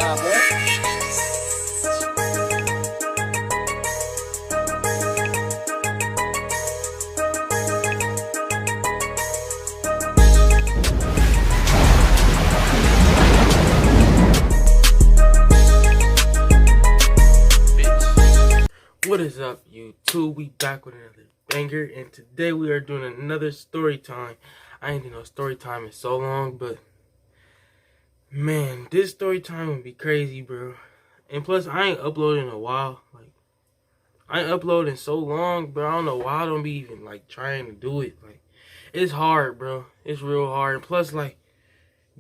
Nah, boy. What is up, YouTube? We back with another banger, and today we are doing another story time. I ain't doing no story time in so long, but man, this story time would be crazy, bro. And plus, I ain't uploading in a while. Like, I ain't uploading so long, bro. I don't know why I don't be even like trying to do it. Like, it's hard, bro. It's real hard. And plus, like,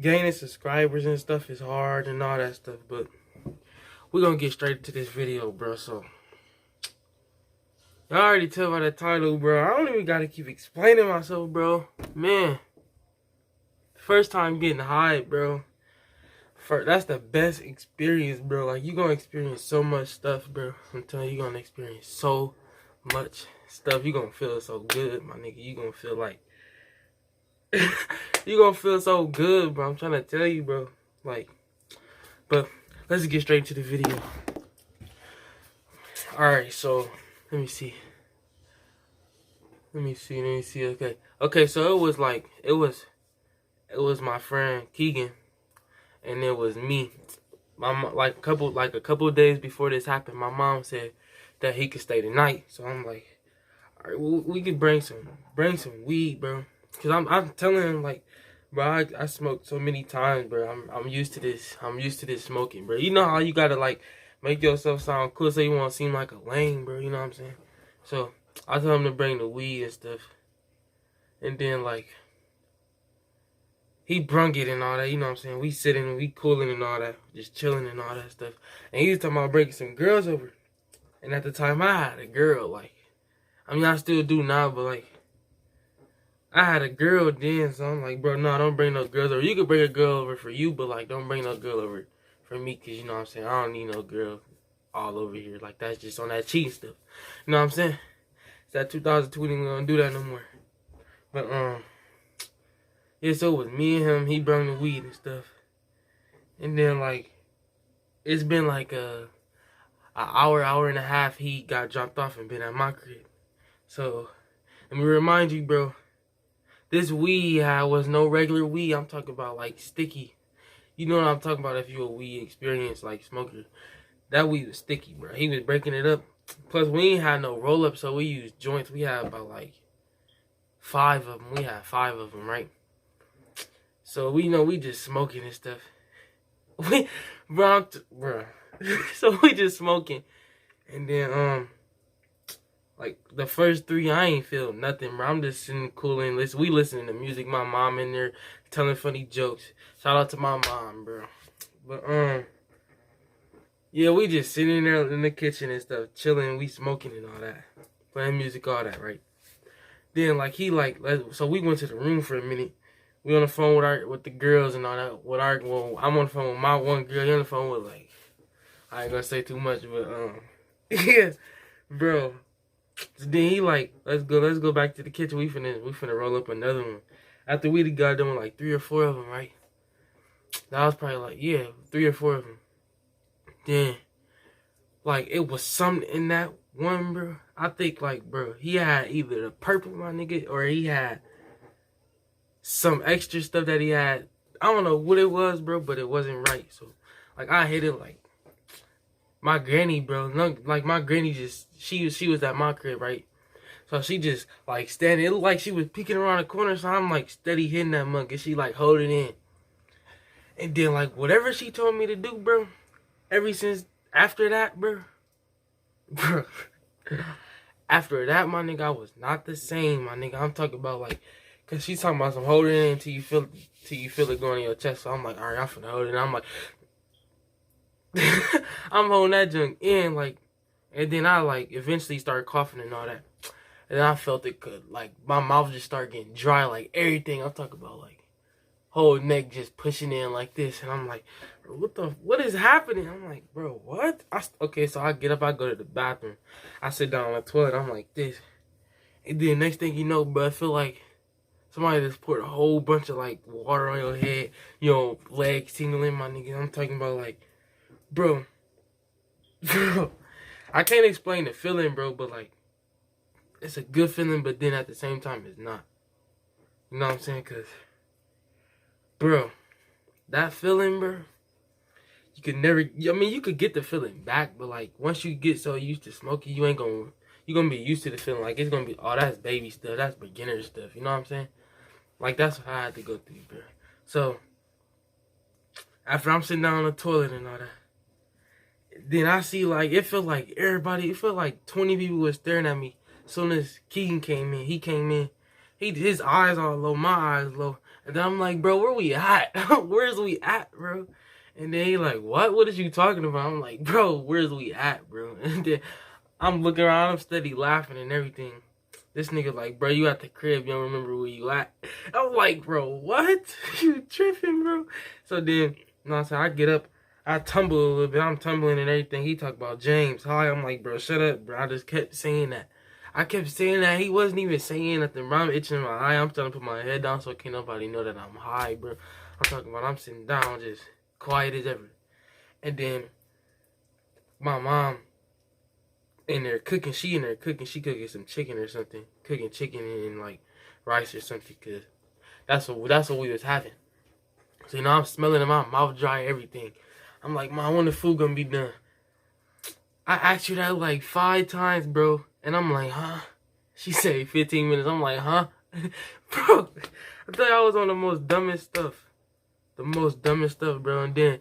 gaining subscribers and stuff is hard and all that stuff. But we're gonna get straight into this video, bro. So. I already tell by the title, bro. I don't even gotta keep explaining myself, bro. Man, first time getting high, bro. That's the best experience, bro. Like, you gonna experience so much stuff, bro. I'm telling you, you're gonna experience so much stuff. You gonna feel so good, my nigga. You gonna feel like you gonna feel so good, bro. I'm trying to tell you, bro. Like, but let's get straight to the video. All right, so. Let me see. Okay, so it was my friend Keegan, and it was me. My mom, like a couple of days before this happened, my mom said that he could stay the night. So I'm like, all right, we could bring some weed, bro. Cause I'm telling him, like, bro, I smoked so many times, bro. I'm used to this. I'm used to this smoking, bro. You know how you gotta like make yourself sound cool so you won't seem like a lame, bro. You know what I'm saying? So I told him to bring the weed and stuff. And then, like, he brung it and all that. You know what I'm saying? We sitting, we cooling and all that. Just chilling and all that stuff. And he was talking about bringing some girls over. And at the time, I had a girl. Like, I mean, I still do now, but, like, I had a girl then. So I'm like, bro, no, don't bring no girls over. You could bring a girl over for you, but, like, don't bring no girl over for me, because, you know what I'm saying, I don't need no girl all over here. Like, that's just on that cheating stuff. You know what I'm saying? It's that 2020, we don't do that no more. But, yeah, so it was me and him. He brought the weed and stuff. And then, like, it's been like an hour and a half he got dropped off and been at my crib. So, let me remind you, bro, this weed was no regular weed. I'm talking about, like, sticky. You know what I'm talking about if you're a weed experience, like, smoker. That weed was sticky, bro. He was breaking it up. Plus, we ain't had no roll-up, so we used joints. We had about, like, 5 of them. We had 5 of them, right? So, we just smoking and stuff. Bro. So, we just smoking. And then, like, the first 3, I ain't feel nothing, bro. I'm just sitting cooling. We listening to music. My mom in there telling funny jokes. Shout out to my mom, bro. But, yeah, we just sitting there in the kitchen and stuff, chilling. We smoking and all that. Playing music, all that, right? Then, like, so we went to the room for a minute. We on the phone with the girls and all that. I'm on the phone with my one girl. He on the phone with, like, I ain't gonna say too much, but, yeah, bro. So then he like, let's go back to the kitchen. We finna roll up another one. After we got done with like 3 or 4 of them, right? That was probably like, yeah, 3 or 4 of them. Then, like, it was something in that one, bro. I think, like, bro, he had either the purple, my nigga, or he had some extra stuff that he had. I don't know what it was, bro, but it wasn't right. So, like, I hit it, like, my granny, bro. Like, my granny just, she was at my crib, right? So she just, like, standing. It looked like she was peeking around the corner, so I'm, like, steady hitting that mug, and she, like, holding in. And then, like, whatever she told me to do, bro, ever since after that, bro, after that, my nigga, I was not the same, my nigga. I'm talking about, like, cause she's talking about some holding in until you feel it going in your chest. So I'm like, all right, I'm finna hold it. And I'm like, I'm holding that junk in, like, and then I, like, eventually started coughing and all that. And I felt it could, like, my mouth just started getting dry, like, everything. I'm talking about, like, whole neck just pushing in like this. And I'm like, what is happening? I'm like, bro, what? Okay, so I get up, I go to the bathroom. I sit down on the toilet, I'm like this. And then next thing you know, bro, I feel like somebody just poured a whole bunch of, like, water on your head, your legs tingling, my nigga. I'm talking about, like, bro, bro, I can't explain the feeling, bro, but like, it's a good feeling, but then at the same time, it's not. You know what I'm saying? Because, bro, that feeling, bro, you could never, I mean, you could get the feeling back, but like, once you get so used to smoking, you're gonna be used to the feeling. Like, it's gonna be, oh, that's baby stuff, that's beginner stuff. You know what I'm saying? Like, that's what I had to go through, bro. So, after I'm sitting down on the toilet and all that, then I see, like, it felt like 20 people were staring at me. As soon as Keegan came in, his eyes all low, my eyes low. And then I'm like, bro, where we at? Where's we at, bro? And then he like, what is you talking about? I'm like, bro, where's we at, bro? And then I'm looking around, I'm steady laughing and everything. This nigga like, bro, you at the crib, you don't remember where you at. I'm like, bro, what? You tripping, bro? So then, you know what I'm saying, I get up, I tumble a little bit, I'm tumbling and everything. He talk about James. Hi, I'm like, bro, shut up, bro. I just kept saying that. He wasn't even saying nothing, bro. I'm itching my eye, I'm trying to put my head down so can't nobody know that I'm high, bro. I'm talking about I'm sitting down, just quiet as ever. And then, my mom in there cooking, she cooking some chicken or something. Cooking chicken and like rice or something, cause that's what we was having. So, you know, I'm smelling in my mouth dry, everything. I'm like, Mom, when the food gonna be done? I asked you that like 5 times, bro. And I'm like, huh? She said 15 minutes. I'm like, huh? Bro, I thought I was on the most dumbest stuff. The most dumbest stuff, bro. And then,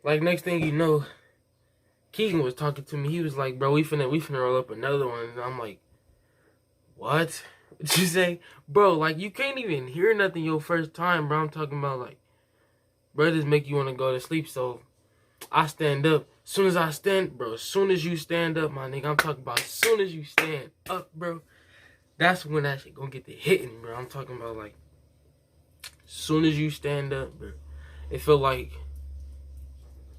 like, next thing you know, Keegan was talking to me. He was like, bro, we finna roll up another one. And I'm like, what? What'd you say? Bro, like, you can't even hear nothing your first time, bro. I'm talking about, like, bro, this make you want to go to sleep. So, I stand up. As soon as you stand up, my nigga, I'm talking about as soon as you stand up, bro, that's when that shit gonna get to hitting, bro. I'm talking about, like, as soon as you stand up, bro, it feel like,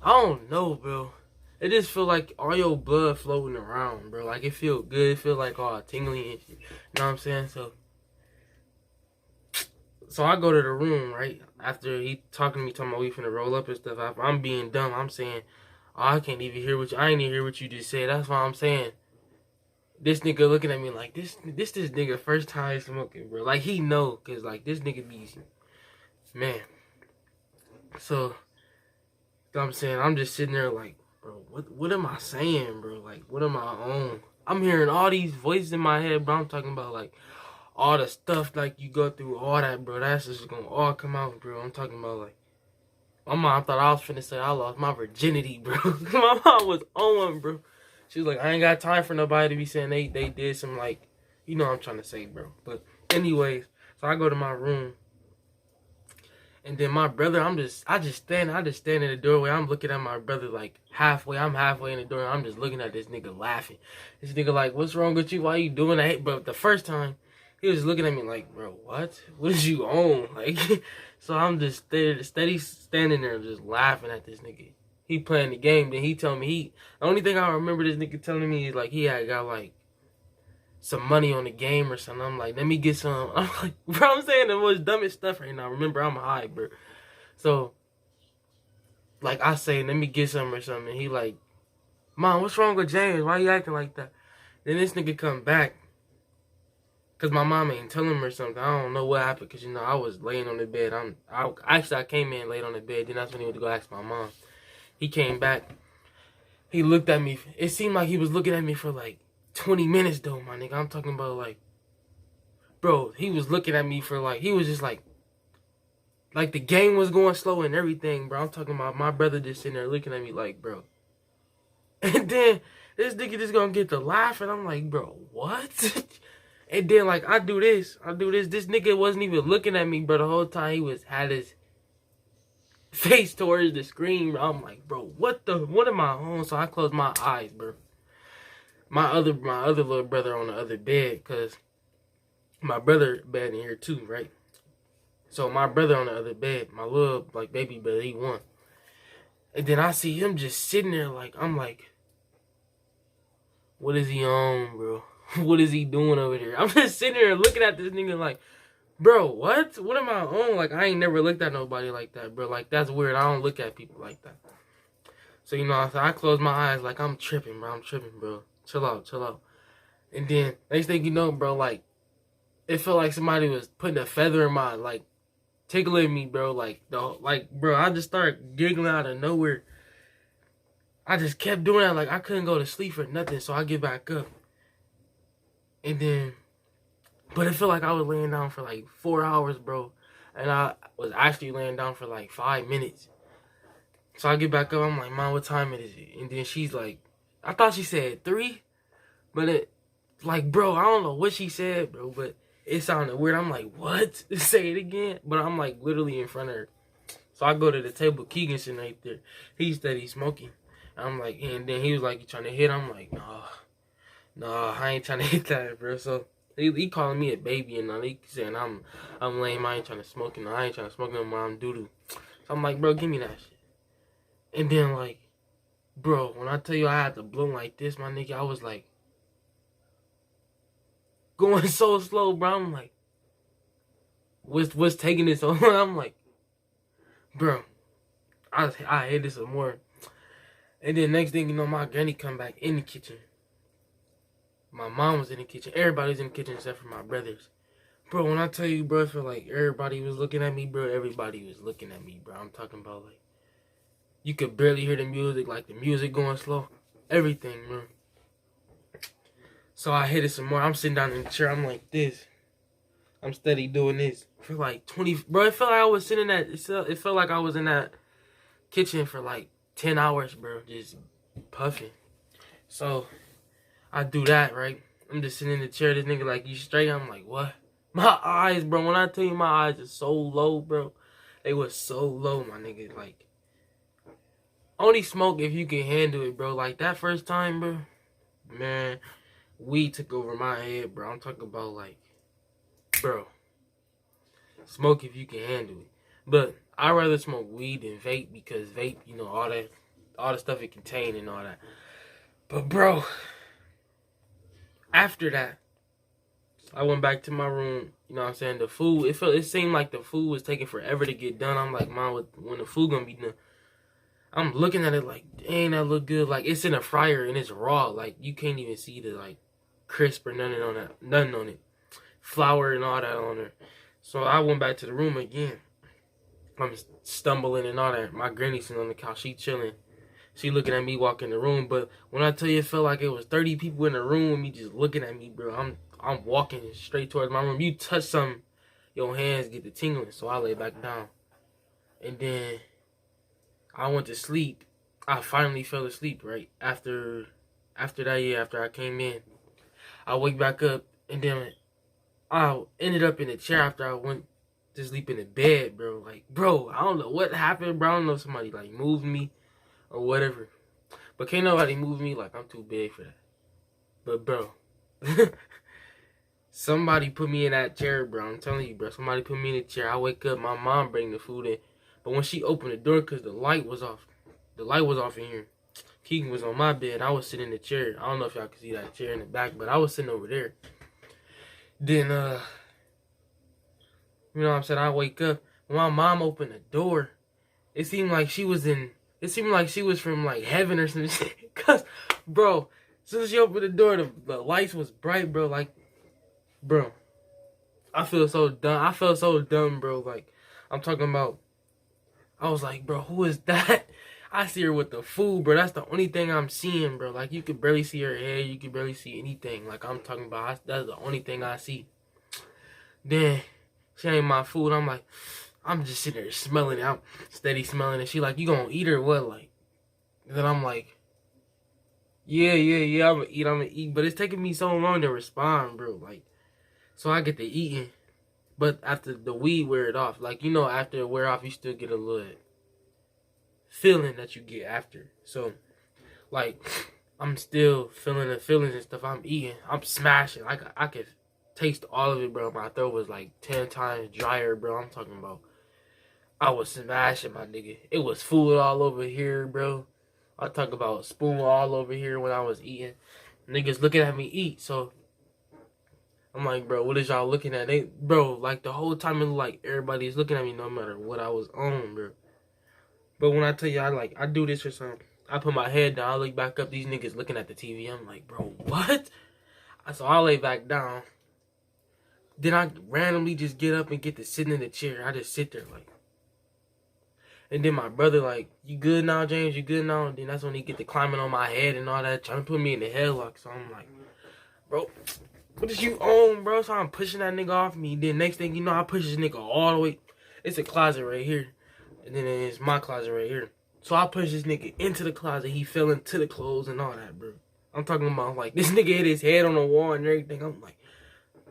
I don't know, bro. It just feel like all your blood floating around, bro. Like, it feel good. It feel like all tingly and shit. You know what I'm saying? So I go to the room, right? After he talking to me, talking about we finna roll up and stuff. I'm being dumb. I'm saying, oh, I can't even hear I ain't even hear what you just said. That's why I'm saying. This nigga looking at me like, this nigga first time smoking, bro. Like, he know, cause like, this nigga be, man. So, you know what I'm saying? I'm just sitting there like, bro, what am I saying, bro? Like, what am I on? I'm hearing all these voices in my head, bro. I'm talking about, like, all the stuff, like, you go through, all that, bro. That's just gonna all come out, bro. I'm talking about, like, my mom thought I was finna say I lost my virginity, bro. My mom was on one, bro. She was like, I ain't got time for nobody to be saying they did some, like, you know what I'm trying to say, bro. But anyways, so I go to my room. And then my brother, I just stand in the doorway. I'm looking at my brother like halfway. I'm halfway in the door. I'm just looking at this nigga laughing. This nigga like, what's wrong with you? Why you doing that? But the first time, he was looking at me like, bro, what? What is you on? Like, so I'm just steady standing there just laughing at this nigga. He playing the game. Then he told me the only thing I remember this nigga telling me is like he had got like some money on the game or something. I'm like, let me get some. I'm like, bro, I'm saying the most dumbest stuff right now. Remember, I'm high, bro. So, like, I say, let me get some or something. And he like, Mom, what's wrong with James? Why you acting like that? Then this nigga come back. Because my mom ain't telling him or something. I don't know what happened. Because, you know, I was laying on the bed. I came in late on the bed. Then that's when he went to go ask my mom. He came back. He looked at me. It seemed like he was looking at me for like 20 minutes though, my nigga. I'm talking about like, bro, he was looking at me for like, he was just like the game was going slow and everything, bro. I'm talking about my brother just sitting there looking at me like, bro. And then this nigga just gonna get to laugh and I'm like, bro, what? And then like, I do this. This nigga wasn't even looking at me, bro. The whole time he had his face towards the screen, bro. I'm like, bro, what am I on? So I closed my eyes, bro. My other little brother on the other bed, because my brother bed in here too, right? So my brother on the other bed, my little, like, baby bed, he won. And then I see him just sitting there like, I'm like, what is he on, bro? What is he doing over there? I'm just sitting there looking at this nigga like, bro, what? What am I on? Like, I ain't never looked at nobody like that, bro. Like, that's weird. I don't look at people like that. So, you know, I close my eyes like I'm tripping, bro. I'm tripping, bro. Chill out, chill out. And then, next thing you know, bro, like, it felt like somebody was putting a feather in my, like, tickling me, bro. Like, bro, I just started giggling out of nowhere. I just kept doing that. Like, I couldn't go to sleep for nothing. So, I get back up. And then, but it felt like I was laying down for, like, 4 hours, bro. And I was actually laying down for, like, 5 minutes. So, I get back up. I'm like, Mom, what time is it? And then she's like, I thought she said 3. But it, like, bro, I don't know what she said, bro. But it sounded weird. I'm like, what? Say it again. But I'm, like, literally in front of her. So, I go to the table. Keegan sitting right there. He steady smoking. I'm like, and then he was like, you trying to hit? I'm like, nah, I ain't trying to hit that, bro. So, he calling me a baby and all. He saying I'm lame. I ain't trying to smoke. No, I ain't trying to smoke no more. I'm doo-doo. So, I'm like, bro, give me that shit. And then, like, bro, when I tell you I had to blow like this, my nigga, I was like, going so slow, bro. I'm like, what's taking this so long? I'm like, bro, I hate this some more. And then next thing you know, my granny come back in the kitchen. My mom was in the kitchen. Everybody was in the kitchen except for my brothers. Bro, when I tell you, bro, I feel like everybody was looking at me, bro. Everybody was looking at me, bro. I'm talking about, like, you could barely hear the music, like the music going slow. Everything, bro. So I hit it some more. I'm sitting down in the chair. I'm like this. I'm steady doing this for like 20. Bro, it felt like I was sitting at. It felt like I was in that kitchen for like 10 hours, bro. Just puffing. So I do that, right? I'm just sitting in the chair. This nigga like, you straight? I'm like, what? My eyes, bro. When I tell you my eyes are so low, bro. They were so low, my nigga. Like, only smoke if you can handle it, bro. Like, that first time, bro. Man, weed took over my head, bro. I'm talking about, like, bro. Smoke if you can handle it. But I'd rather smoke weed than vape because vape, you know, all the stuff it contains and all that. But, bro, after that, I went back to my room. You know what I'm saying? The food, it seemed like the food was taking forever to get done. I'm like, Mom, when the food gonna be done? I'm looking at it like, dang, that look good. Like, it's in a fryer and it's raw. Like, you can't even see the, like, crisp or nothing on it. Flour and all that on there. So I went back to the room again. I'm stumbling and all that. My granny's sitting on the couch. She chilling. She looking at me walk in the room. But when I tell you it felt like it was 30 people in the room with me just looking at me, bro. I'm walking straight towards my room. You touch something, your hands get the tingling. So I lay back down. And then I went to sleep. I finally fell asleep, right? After that year, after I came in. I wake back up, and then I ended up in the chair after I went to sleep in the bed, bro. Like, bro, I don't know what happened, bro. I don't know if somebody, like, moved me or whatever. But can't nobody move me. Like, I'm too big for that. But, bro, somebody put me in that chair, bro. I'm telling you, bro. Somebody put me in the chair. I wake up, my mom bring the food in. But when she opened the door, because the light was off in here. Keegan was on my bed. I was sitting in the chair. I don't know if y'all can see that chair in the back, but I was sitting over there. Then, you know what I'm saying? I wake up. When my mom opened the door, it seemed like she was from, like, heaven or some shit. Because, bro, as soon as she opened the door, the lights was bright, bro. Like, bro, I feel so dumb. I felt so dumb, bro. Like, I'm talking about, I was like, bro, who is that? I see her with the food, bro. That's the only thing I'm seeing, bro. Like, you could barely see her head. You could barely see anything. Like, I'm talking about, that's the only thing I see. Then, she ain't my food. I'm like, I'm just sitting there smelling it. I'm steady smelling it. She like, you gonna eat or what? Like, and then I'm like, yeah, I'm gonna eat. But it's taking me so long to respond, bro. Like, so I get to eating. But after the weed wear it off, like, you know, after it wear off, you still get a little feeling that you get after. So, like, I'm still feeling the feelings and stuff. I'm eating. I'm smashing. Like, I could taste all of it, bro. My throat was like 10 times drier, bro. I'm talking about, I was smashing, my nigga. It was food all over here, bro. I talk about spoon all over here when I was eating. Niggas looking at me eat, so I'm like, bro, what is y'all looking at? Bro, like, the whole time it looked like everybody's looking at me no matter what I was on, bro. But when I tell you, I do this for some, I put my head down. I look back up. These niggas looking at the TV. I'm like, bro, what? So I lay back down. Then I randomly just get up and get to sitting in the chair. I just sit there like. And then my brother like, you good now, James? You good now? And then that's when he get to climbing on my head and all that, trying to put me in the headlock. So I'm like, bro, what is you on, bro? So I'm pushing that nigga off me. Then next thing you know, I push this nigga all the way. It's a closet right here. And then it's my closet right here. So I push this nigga into the closet. He fell into the clothes and all that, bro. I'm talking about like, this nigga hit his head on the wall and everything. I'm like,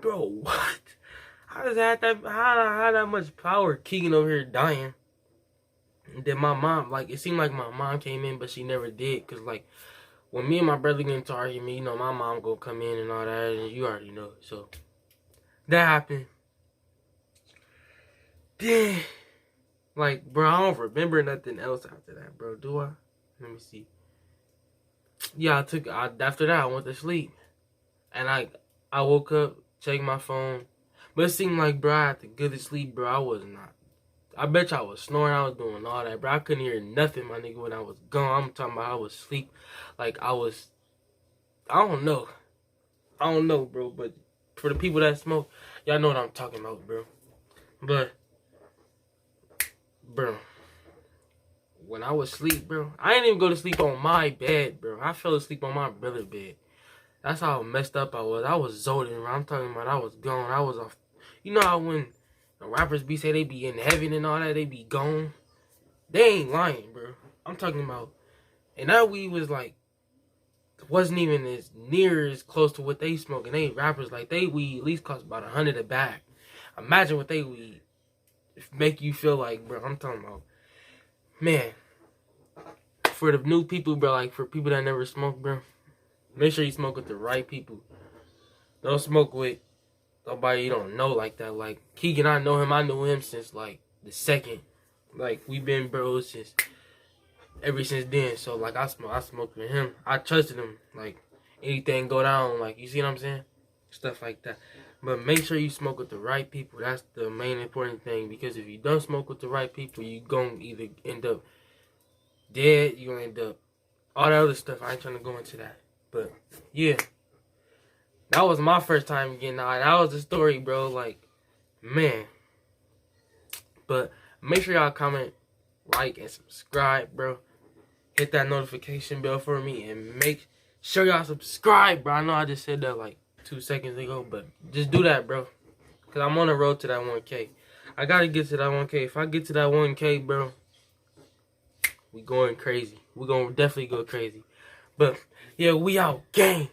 bro, what? How does that, how that much power? Keegan over here dying. And then my mom, like, it seemed like my mom came in, but she never did. Because, like, when me and my brother get into argument, you know, my mom gonna come in and all that. And you already know. So, that happened. Then, like, bro, I don't remember nothing else after that, bro. Do I? Let me see. Yeah, after that, I went to sleep. And I woke up, checked my phone. But it seemed like, bro, I had to go to sleep, bro. I was not. I bet you I was snoring. I was doing all that, bro. I couldn't hear nothing, my nigga, when I was gone. I'm talking about I was asleep. Like, I don't know. I don't know, bro. But for the people that smoke, y'all know what I'm talking about, bro. But, bro, when I was asleep, bro, I didn't even go to sleep on my bed, bro. I fell asleep on my brother's bed. That's how messed up I was. I was zoning, bro. I'm talking about I was gone. I was off. You know how when the rappers be say they be in heaven and all that, they be gone? They ain't lying, bro. I'm talking about. And that weed was like, wasn't even as near as close to what they smoking. They rappers, like, they weed at least cost about $100 a bag. Imagine what they weed make you feel like, bro. I'm talking about, man, for the new people, bro, like, for people that never smoke, bro, make sure you smoke with the right people. Don't smoke with nobody you don't know like that. Like, Keegan, I know him. I knew him since, like, the second. Like, we been bros since, ever since then. So, like, I smoked with him. I trusted him. Like, anything go down, like, you see what I'm saying? Stuff like that. But make sure you smoke with the right people. That's the main important thing. Because if you don't smoke with the right people, you gonna either end up dead, you gonna end up all that other stuff. I ain't trying to go into that. But, yeah. That was my first time getting out. That was the story, bro. Like, man. But make sure y'all comment, like, and subscribe, bro. Hit that notification bell for me. And make sure y'all subscribe, bro. I know I just said that like 2 seconds ago. But just do that, bro. Because I'm on the road to that 1K. I got to get to that 1K. If I get to that 1K, bro, we going crazy. We going to definitely go crazy. But, yeah, we out. Gang.